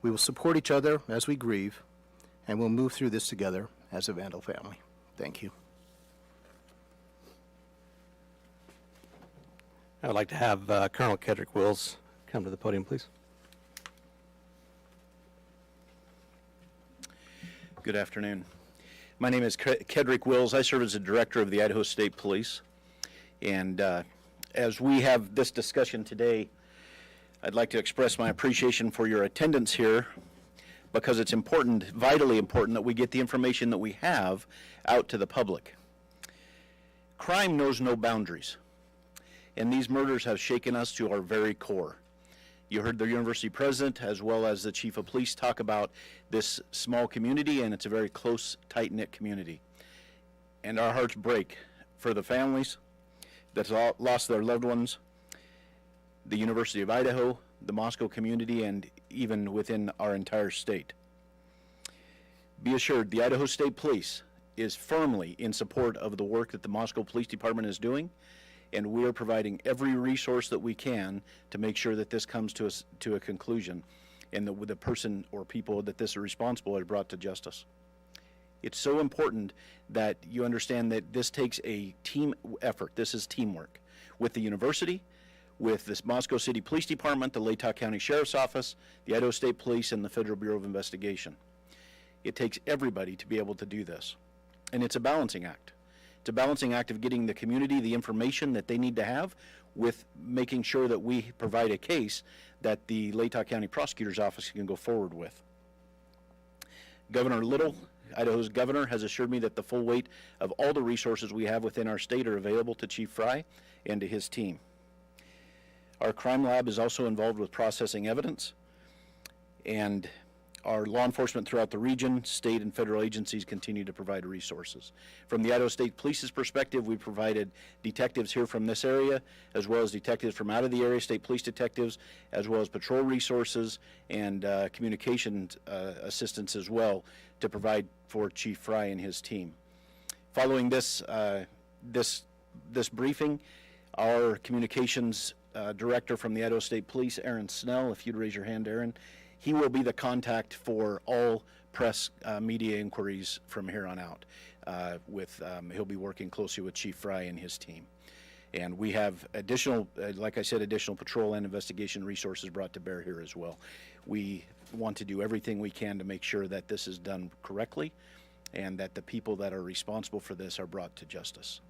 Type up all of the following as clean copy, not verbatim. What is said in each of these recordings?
We will support each other as we grieve, and we'll move through this together as a Vandal family. Thank you. I would like to have Colonel Kedrick Wills come to the podium, please. Good afternoon. My name is Kedrick Wills. I serve as the director of the Idaho State Police. And as we have this discussion today, I'd like to express my appreciation for your attendance here, because it's important, vitally important, that we get the information that we have out to the public. Crime knows no boundaries, and these murders have shaken us to our very core. You heard the university president as well as the chief of police talk about this small community, and it's a very close, tight-knit community. And our hearts break for the families that lost their loved ones, the University of Idaho, the Moscow community, and even within our entire state. Be assured, the Idaho State Police is firmly in support of the work that the Moscow Police Department is doing, and we are providing every resource that we can to make sure that this comes to a conclusion, and that the person or people that this is responsible are brought to justice. It's so important that you understand that this takes a team effort. This is teamwork with the university, with this Moscow City Police Department, the Latah County Sheriff's Office, the Idaho State Police, and the Federal Bureau of Investigation. It takes everybody to be able to do this, and it's a balancing act. It's a balancing act of getting the community the information that they need to have, with making sure that we provide a case that the Latah County Prosecutor's Office can go forward with. Governor Little, Idaho's governor, has assured me that the full weight of all the resources we have within our state are available to Chief Fry and to his team. Our crime lab is also involved with processing evidence, and our law enforcement throughout the region, state and federal agencies continue to provide resources. From the Idaho State Police's perspective, we provided detectives here from this area, as well as detectives from out of the area, state police detectives, as well as patrol resources and communications assistance as well, to provide for Chief Fry and his team. Following this briefing, our communications director from the Idaho State Police, Aaron Snell, if you'd raise your hand, Aaron, he will be the contact for all press media inquiries from here on out. He'll be working closely with Chief Fry and his team. And we have additional, like I said, additional patrol and investigation resources brought to bear here as well. We want to do everything we can to make sure that this is done correctly, and that the people that are responsible for this are brought to justice.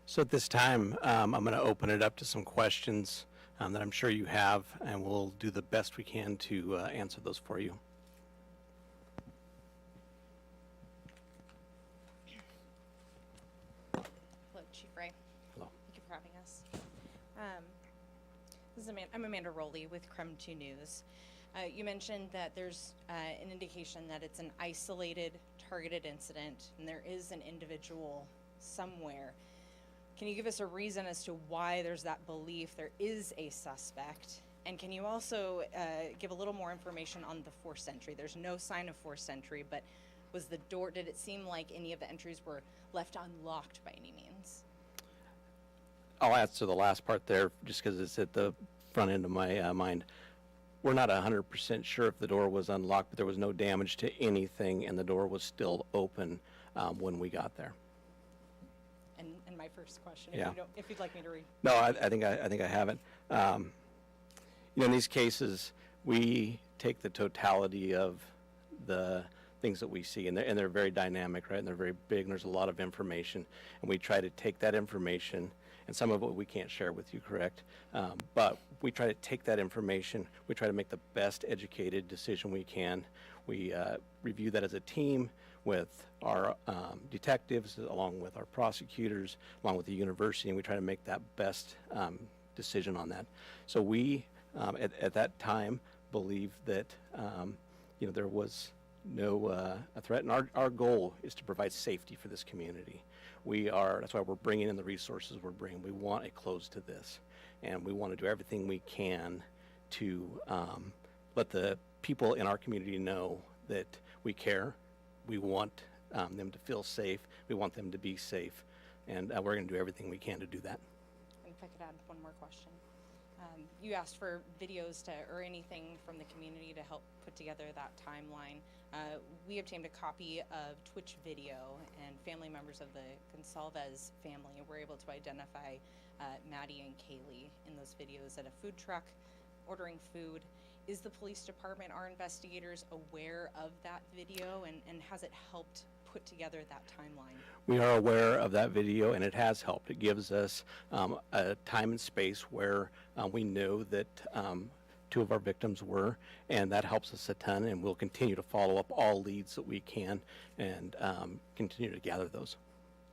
So at this time, I'm going to open it up to some questions that I'm sure you have, and we'll do the best we can to answer those for you. Hello, Chief Ray. Hello. Thank you for having us. I'm Amanda Rowley with Creme 2 News. You mentioned that there's an indication that it's an isolated, targeted incident, and there is an individual somewhere. Can you give us a reason as to why there's that belief there is a suspect? And can you also give a little more information on the forced entry? There's no sign of forced entry, but was the door, did it seem like any of the entries were left unlocked by any means? I'll answer the last part there just because it's at the front end of my mind. We're not 100% sure if the door was unlocked, but there was no damage to anything, and the door was still open when we got there. And my first question, Yeah. if you'd like me to read. No, I think I have it. In these cases, we take the totality of the things that we see, and they're very dynamic, right? And they're very big, and there's a lot of information, and we try to take that information, and some of it we can't share with you, correct? But we try to take that information, we try to make the best educated decision we can. We review that as a team with our detectives, along with our prosecutors, along with the university, and we try to make that best decision on that. So we, at that time, believed that there was no a threat, and our goal is to provide safety for this community. That's why we're bringing in the resources we're bringing. We want a close to this, and we want to do everything we can to let the people in our community know that we care. We want them to feel safe. We want them to be safe, and we're going to do everything we can to do that. And if I could add one more question. You asked for videos or anything from the community to help put together that timeline. We obtained a copy of Twitch video, and family members of the Gonsalves family were able to identify Maddie and Kaylee in those videos at a food truck ordering food. Is the police department, our investigators, aware of that video, and has it helped put together that timeline? We are aware of that video, and it has helped. It gives us a time and space where we know that two of our victims were, and that helps us a ton, and we'll continue to follow up all leads that we can and continue to gather those.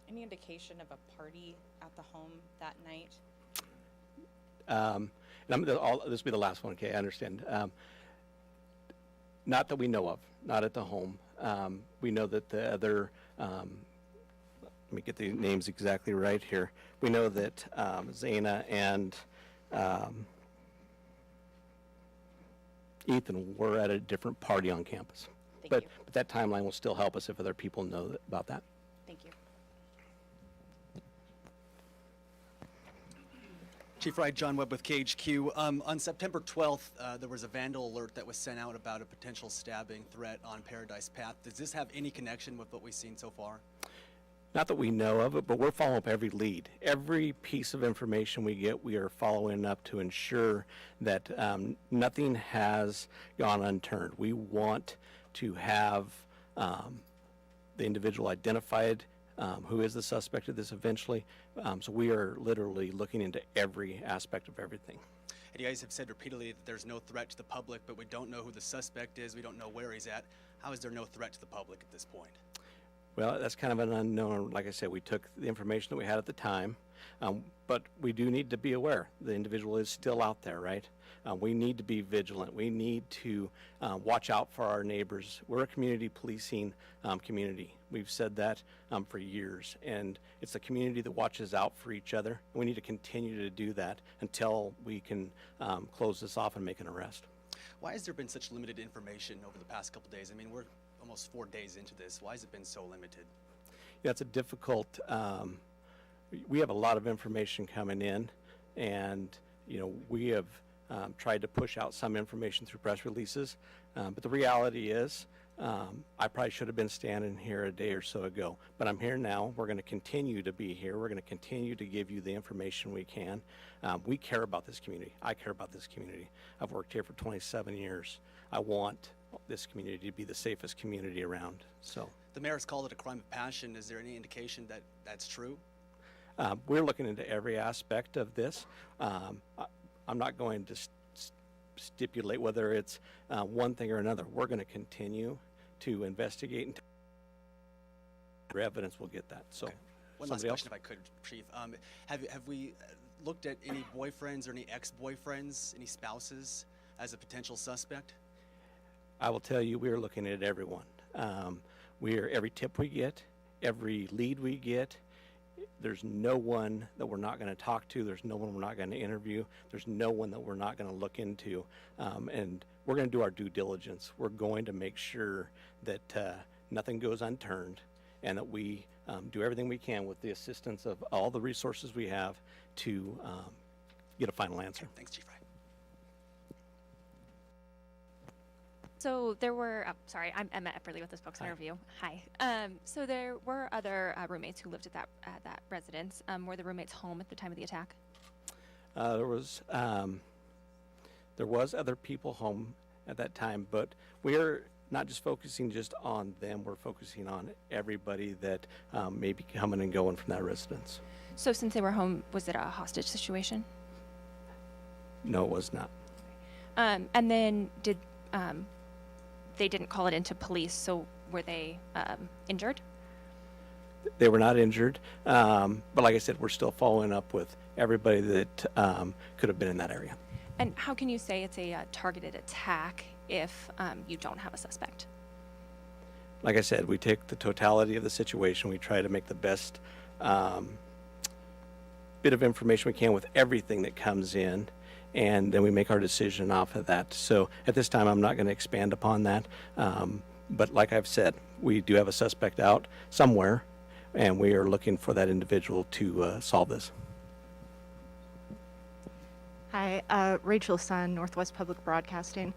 Any indication of a party at the home that night? And this will be the last one, okay, I understand. Not that we know of, not at the home. We know that the other, let me get the names exactly right here. We know that Zaina and Ethan were at a different party on campus. Thank you. But that timeline will still help us if other people know about that. Thank you. Chief Wright, John Webb with KHQ. On September 12th, there was a vandal alert that was sent out about a potential stabbing threat on Paradise Path. Does this have any connection with what we've seen so far? Not that we know of it, but we're following up every lead. Every piece of information we get, we are following up to ensure that nothing has gone unturned. We want to have the individual identified, who is the suspect of this eventually. So we are literally looking into every aspect of everything. And you guys have said repeatedly that there's no threat to the public, but we don't know who the suspect is. We don't know where he's at. How is there no threat to the public at this point? Well, that's kind of an unknown. Like I said, we took the information that we had at the time, but we do need to be aware. The individual is still out there, right? We need to be vigilant. We need to watch out for our neighbors. We're a community policing community. We've said that for years, and it's a community that watches out for each other. We need to continue to do that until we can close this off and make an arrest. Why has there been such limited information over the past couple days? I mean, we're almost 4 days into this. Why has it been so limited? Yeah, it's a difficult, we have a lot of information coming in, and, you know, we have tried to push out some information through press releases, but the reality is, I probably should have been standing here a day or so ago, but I'm here now. We're going to continue to be here. We're going to continue to give you the information we can. We care about this community. I care about this community. I've worked here for 27 years. I want this community to be the safest community around. So The mayor's called it a crime of passion. Is there any indication that that's true? we're looking into every aspect of this. I'm not going to stipulate whether it's one thing or another. We're going to continue to investigate and evidence will get that. So, One last somebody else? question, if I could, Chief. Have we looked at any boyfriends or any ex-boyfriends, any spouses as a potential suspect? I will tell you, we are looking at everyone. Every tip we get, every lead we get, there's no one that we're not going to talk to. There's no one we're not going to interview. There's no one that we're not going to look into. And we're going to do our due diligence. We're going to make sure that nothing goes unturned and that we do everything we can with the assistance of all the resources we have to get a final answer. Thanks, Chief Wright. So there were, sorry, I'm Emma Epperly with the Spokes Hi. Interview. Hi. So there were other roommates who lived at that residence. Were the roommates home at the time of the attack? There was other people home at that time, but we're not just focusing just on them. We're focusing on everybody that may be coming and going from that residence. So since they were home, was it a hostage situation? No, it was not. And then they didn't call it into police, so were they injured? They were not injured, but like I said, we're still following up with everybody that could have been in that area. And how can you say it's a targeted attack if you don't have a suspect? Like I said, we take the totality of the situation. We try to make the best bit of information we can with everything that comes in, and then we make our decision off of that. So at this time, I'm not going to expand upon that. But like I've said, we do have a suspect out somewhere, and we are looking for that individual to solve this. Hi, Rachel Sun, Northwest Public Broadcasting.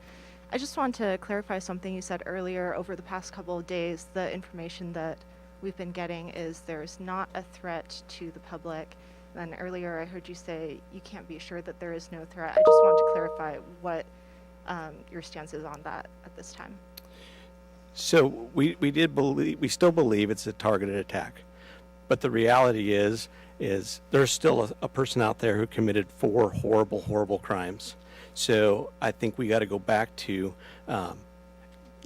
I just want to clarify something you said earlier. Over the past couple of days, the information that we've been getting is there's not a threat to the public. Then earlier I heard you say you can't be sure that there is no threat. I just want to clarify what your stance is on that at this time. So we still believe it's a targeted attack, but the reality is there's still a person out there who committed 4 horrible crimes. So I think we got to go back to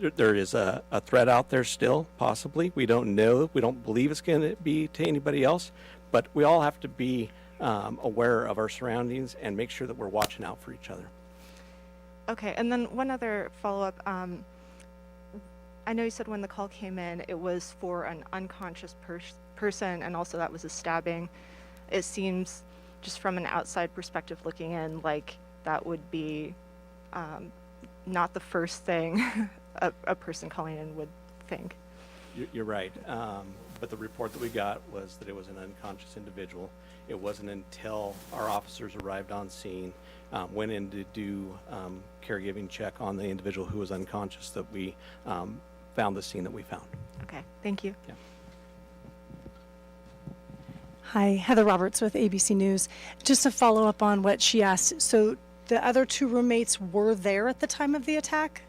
there is a threat out there still, possibly. We don't know. We don't believe it's going to be to anybody else, but we all have to be aware of our surroundings and make sure that we're watching out for each other. Okay, and then one other follow-up. I know you said when the call came in, it was for an unconscious person, and also that was a stabbing. It seems, just from an outside perspective looking in, like that would be not the first thing a person calling in would think. You're right. But the report that we got was that it was an unconscious individual. It wasn't until our officers arrived on scene, went in to do caregiving check on the individual who was unconscious, that we found the scene that we found. Okay, thank you. Yeah. Hi, Heather Roberts with ABC News. Just to follow up on what she asked, so the other 2 roommates were there at the time of the attack?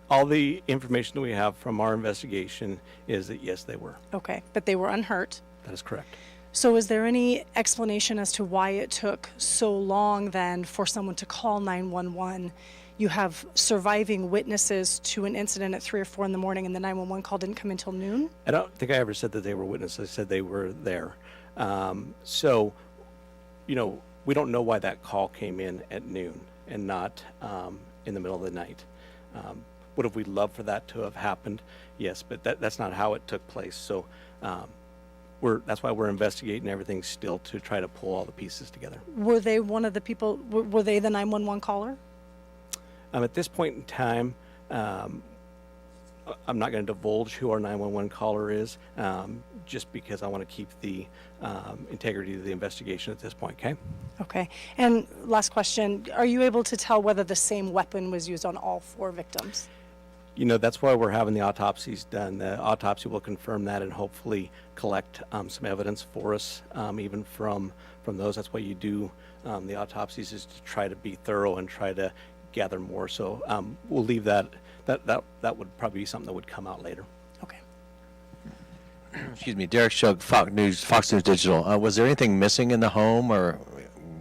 All the information that we have from our investigation is that yes, they were. Okay, but they were unhurt. That is correct. So is there any explanation as to why it took so long then for someone to call 911? You have surviving witnesses to an incident at 3 or 4 in the morning, and the 911 call didn't come until noon? I don't think I ever said that they were witnesses. I said they were there. So, we don't know why that call came in at noon and not in the middle of the night. Would have we loved for that to have happened? Yes, but that's not how it took place. So that's why we're investigating everything still, to try to pull all the pieces together. Were they one of the people, were they the 911 caller? At this point in time, I'm not going to divulge who our 911 caller is, just because I want to keep the integrity of the investigation at this point, okay? Okay. And last question, are you able to tell whether the same weapon was used on all 4 victims? That's why we're having the autopsies done. The autopsy will confirm that and hopefully collect some evidence for us, even from those. That's why you do the autopsies, is to try to be thorough and try to gather more. So we'll leave that would probably be something that would come out later. Okay. Excuse me, Derek Shug, Fox News Digital. Was there anything missing in the home, or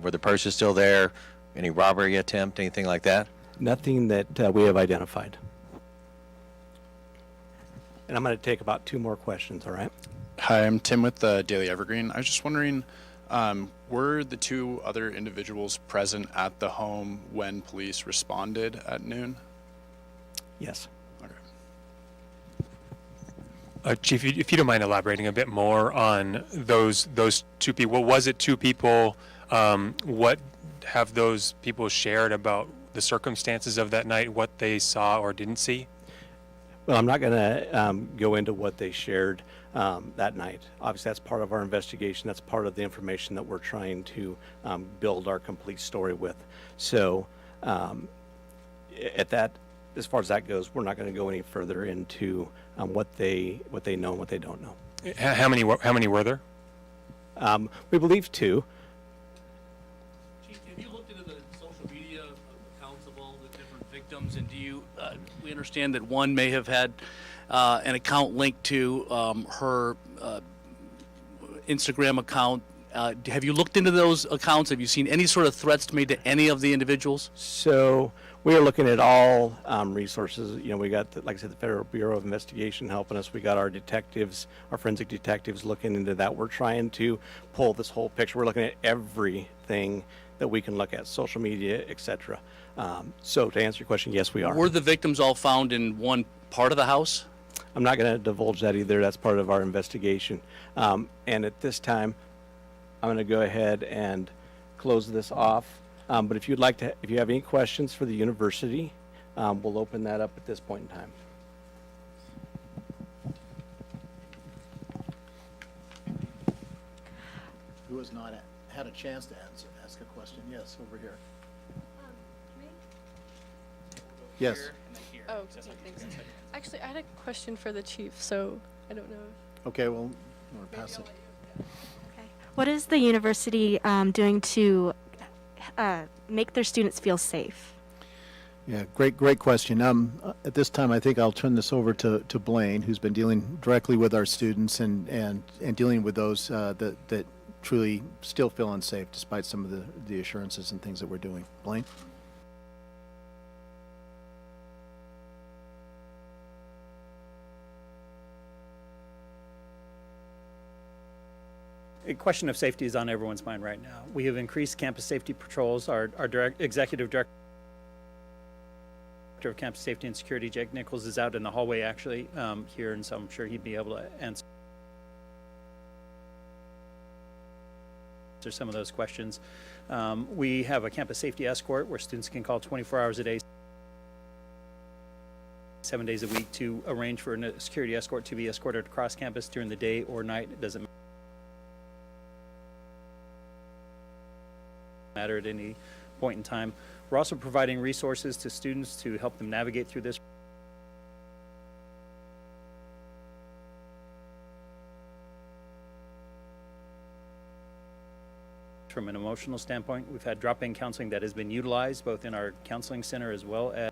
were the purses still there? Any robbery attempt, anything like that? Nothing that we have identified. And I'm going to take about 2 more questions, all right? Hi, I'm Tim with the Daily Evergreen. I was just wondering, were the 2 other individuals present at the home when police responded at noon? Yes. Okay. Chief, if you don't mind elaborating a bit more on those 2 people. Was it 2 people? What have those people shared about the circumstances of that night, what they saw or didn't see? Well, I'm not going to go into what they shared that night. Obviously, that's part of our investigation. That's part of the information that we're trying to build our complete story with. So as far as that goes, we're not going to go any further into what they know and what they don't know. How many were there? We believe 2. Chief, have you looked into the social media accounts of all the different victims, and do you? We understand that one may have had an account linked to her Instagram account. Have you looked into those accounts? Have you seen any sort of threats made to any of the individuals? So we are looking at all resources. We got, like I said, the Federal Bureau of Investigation helping us. We got our detectives, our forensic detectives looking into that. We're trying to pull this whole picture. We're looking at everything that we can look at, social media, etc. So to answer your question, yes, we are. Were the victims all found in one part of the house? I'm not going to divulge that either. That's part of our investigation. And at this time, I'm going to go ahead and close this off. But if you have any questions for the university, we'll open that up at this point in time. Who has not had a chance to ask a question? question. Yes, over here. Yes. Oh, okay, thanks. Actually, I had a question for the chief, so I don't know. Okay, well, you want to pass it? What is the university doing to make their students feel safe? Yeah, great question. At this time, I think I'll turn this over to Blaine, who's been dealing directly with our students and dealing with those that truly still feel unsafe despite some of the assurances and things that we're doing. Blaine? A question of safety is on everyone's mind right now. We have increased campus safety patrols. Our executive director of campus safety and security, Jake Nichols, is out in the hallway actually here, and so I'm sure he'd be able to answer some of those questions. We have a campus safety escort where students can call 24 hours a day, 7 days a week to arrange for a security escort to be escorted across campus during the day or night. It doesn't matter at any point in time. We're also providing resources to students to help them navigate through this. From an emotional standpoint, we've had drop-in counseling that has been utilized both in our counseling center as well as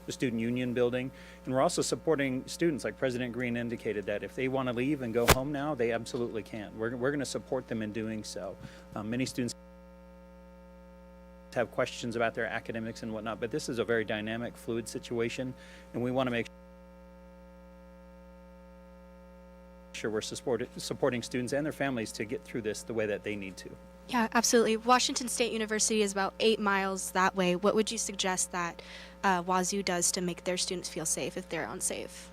the student union building. And we're also supporting students, like President Green indicated, that if they want to leave and go home now, they absolutely can. We're going to support them in doing so. Many students have questions about their academics and whatnot, but this is a very dynamic, fluid situation, and we want to make sure we're supporting students and their families to get through this the way that they need to. Yeah, absolutely. Washington State University is about 8 miles that way. What would you suggest that Wazoo does to make their students feel safe if they're unsafe?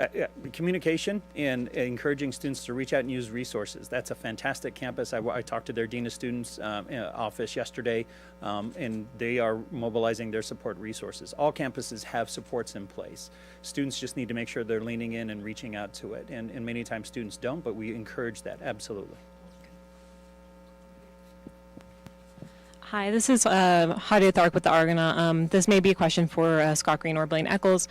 Communication and encouraging students to reach out and use resources. That's a fantastic campus. I talked to their Dean of Students office yesterday, and they are mobilizing their support resources. All campuses have supports in place. Students just need to make sure they're leaning in and reaching out to it. And many times students don't, but we encourage that, absolutely. Hi, this is Hadia Thark with the Argonaut. This may be a question for Scott Green or Blaine Eccles.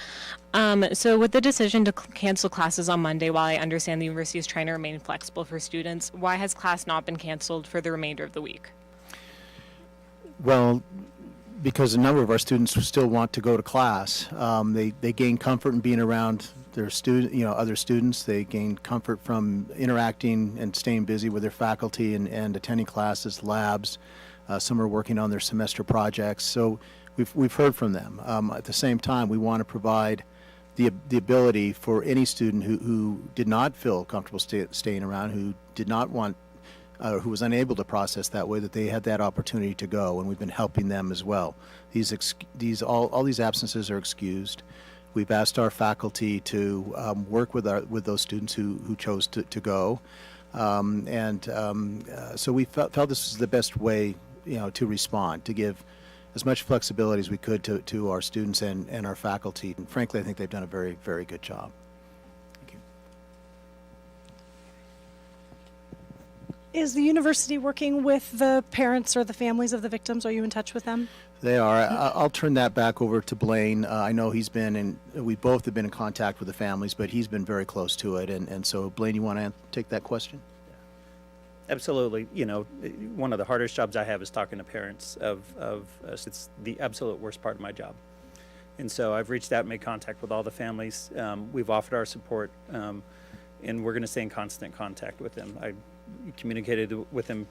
So with the decision to cancel classes on Monday, while I understand the university is trying to remain flexible for students, why has class not been canceled for the remainder of the week? Well, because a number of our students still want to go to class. They gain comfort in being around their other students. They gain comfort from interacting and staying busy with their faculty and attending classes, labs. Some are working on their semester projects, so we've heard from them. At the same time, we want to provide the ability for any student who did not feel comfortable staying around, who did not want, who was unable to process that way, that they had that opportunity to go, and we've been helping them as well. All these absences are excused. We've asked our faculty to work with those students who chose to go, so we felt this was the best way, to respond, to give as much flexibility as we could to our students and our faculty. And frankly, I think they've done a very, very good job. Thank you. Is the university working with the parents or the families of the victims? Are you in touch with them? They are. I'll turn that back over to Blaine. I know he's been we both have been in contact with the families, but he's been very close to it. And so, Blaine, you want to take that question? Absolutely. One of the hardest jobs I have is talking to parents of it's the absolute worst part of my job. And so I've reached out and made contact with all the families. We've offered our support, and we're going to stay in constant contact with them. I communicated with them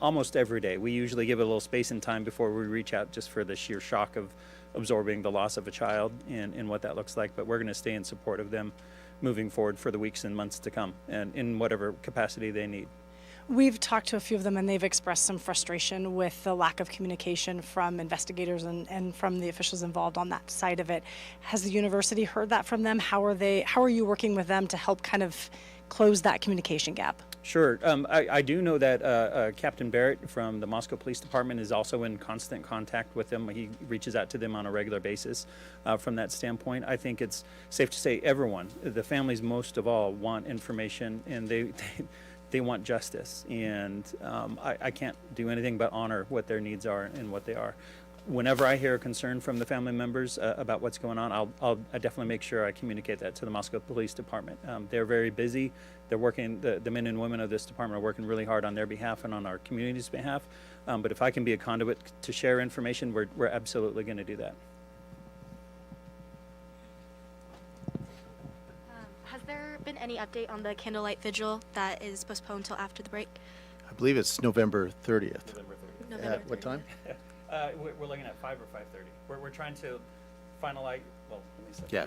almost every day. We usually give it a little space and time before we reach out, just for the sheer shock of absorbing the loss of a child and what that looks like. But we're going to stay in support of them moving forward for the weeks and months to come, and in whatever capacity they need. We've talked to a few of them, and they've expressed some frustration with the lack of communication from investigators and from the officials involved on that side of it. Has the university heard that from them? How are you working with them to help kind of close that communication gap? Sure. I do know that Captain Barrett from the Moscow Police Department is also in constant contact with them. He reaches out to them on a regular basis. From that standpoint, I think it's safe to say everyone, the families most of all, want information, and they want justice. And I can't do anything but honor what their needs are and what they are. Whenever I hear a concern from the family members about what's going on, I definitely make sure I communicate that to the Moscow Police Department. They're very busy. They're working, the men and women of this department are working really hard on their behalf and on our community's behalf. But if I can be a conduit to share information, we're absolutely going to do that. Has there been any update on the candlelight vigil that is postponed till after the break? I believe it's November 30th. November At what 30th. time? We're looking at 5 or 5:30. We're trying to finalize. Well, Yeah.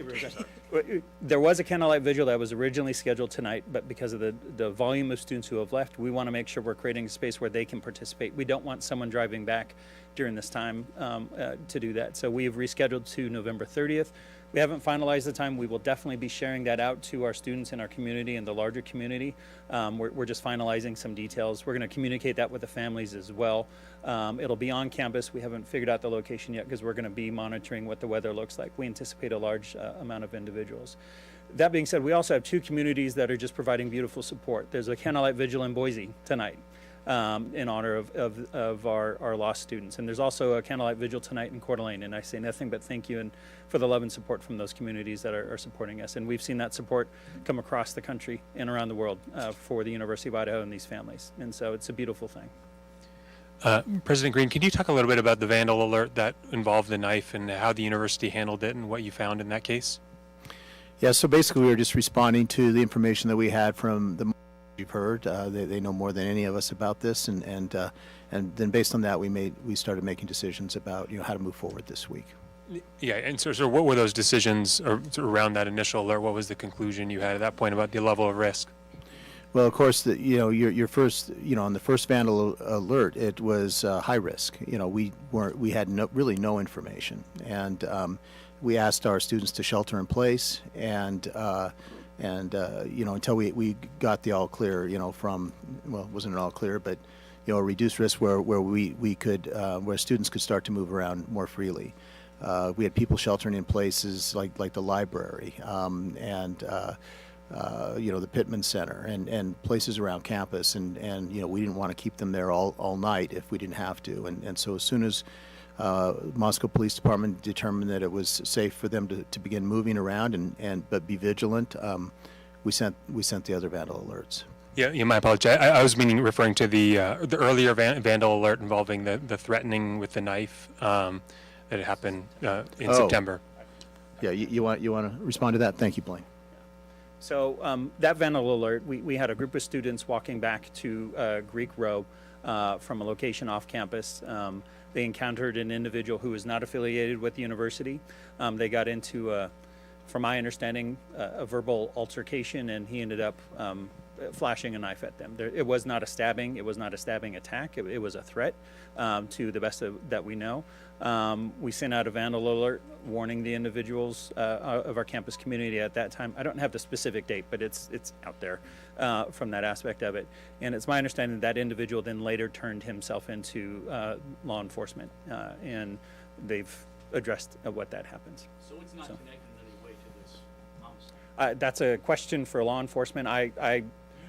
There was a candlelight vigil that was originally scheduled tonight, but because of the volume of students who have left, we want to make sure we're creating a space where they can participate. We don't want someone driving back during this time to do that. So we have rescheduled to November 30th. We haven't finalized the time. We will definitely be sharing that out to our students in our community and the larger community. We're just finalizing some details. We're going to communicate that with the families as well. It'll be on campus. We haven't figured out the location yet because we're going to be monitoring what the weather looks like. We anticipate a large amount of individuals. That being said, we also have two communities that are just providing beautiful support. There's a candlelight vigil in Boise tonight in honor of our lost students. And there's also a candlelight vigil tonight in Coeur d'Alene. And I say nothing but thank you and for the love and support from those communities that are supporting us. And we've seen that support come across the country and around the world for the University of Idaho and these families. And so it's a beautiful thing. President Green, can you talk a little bit about the vandal alert that involved the knife and how the university handled it and what you found in that case? Yeah, so basically we were just responding to the information that we had from the you've heard. They know more than any of us about this, and then based on that we started making decisions about how to move forward this week. Yeah, and so what were those decisions around that initial alert? What was the conclusion you had at that point about the level of risk? Well, of course, your first, on the first vandal alert, it was high risk. We had really no information, and we asked our students to shelter in place, and until we got the all clear, from, well, it wasn't an all clear, but a reduced risk where we could where students could start to move around more freely. We had people sheltering in places like the library and the Pittman Center and places around campus, and we didn't want to keep them there all night if we didn't have to, and so as soon as Moscow Police Department determined that it was safe for them to begin moving around but be vigilant, we sent the other vandal alerts. Yeah, my apology. I was referring to the earlier vandal alert involving the threatening with the knife that had happened in September. Yeah, you want to respond to that? Thank you, Blaine. So that vandal alert, we had a group of students walking back to Greek Row from a location off campus. They encountered an individual who was not affiliated with the university. They got into, from my understanding, a verbal altercation, and he ended up flashing a knife at them. It was not a stabbing. It was not a stabbing attack. It was a threat, to the best that we know. We sent out a vandal alert warning the individuals of our campus community at that time. I don't have the specific date, but it's out there from that aspect of it. And it's my understanding that individual then later turned himself into law enforcement, and they've addressed what that happens. So it's not connected in any way to this homicide? That's a question for law enforcement. You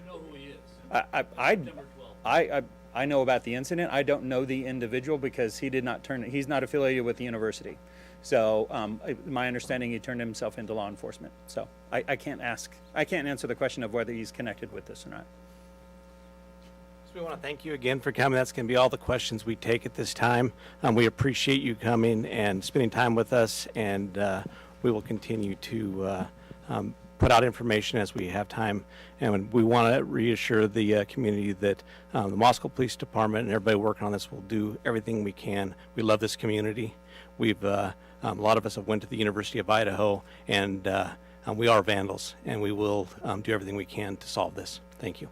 know who he is? September 12th. I know about the incident. I don't know the individual because he's not affiliated with the university. So my understanding, he turned himself into law enforcement. So I can't answer the question of whether he's connected with this or not. So we want to thank you again for coming. That's going to be all the questions we take at this time. We appreciate you coming and spending time with us, and we will continue to put out information as we have time. And we want to reassure the community that the Moscow Police Department and everybody working on this will do everything we can. We love this community. We've a lot of us have went to the University of Idaho, and we are vandals, and we will do everything we can to solve this. Thank you.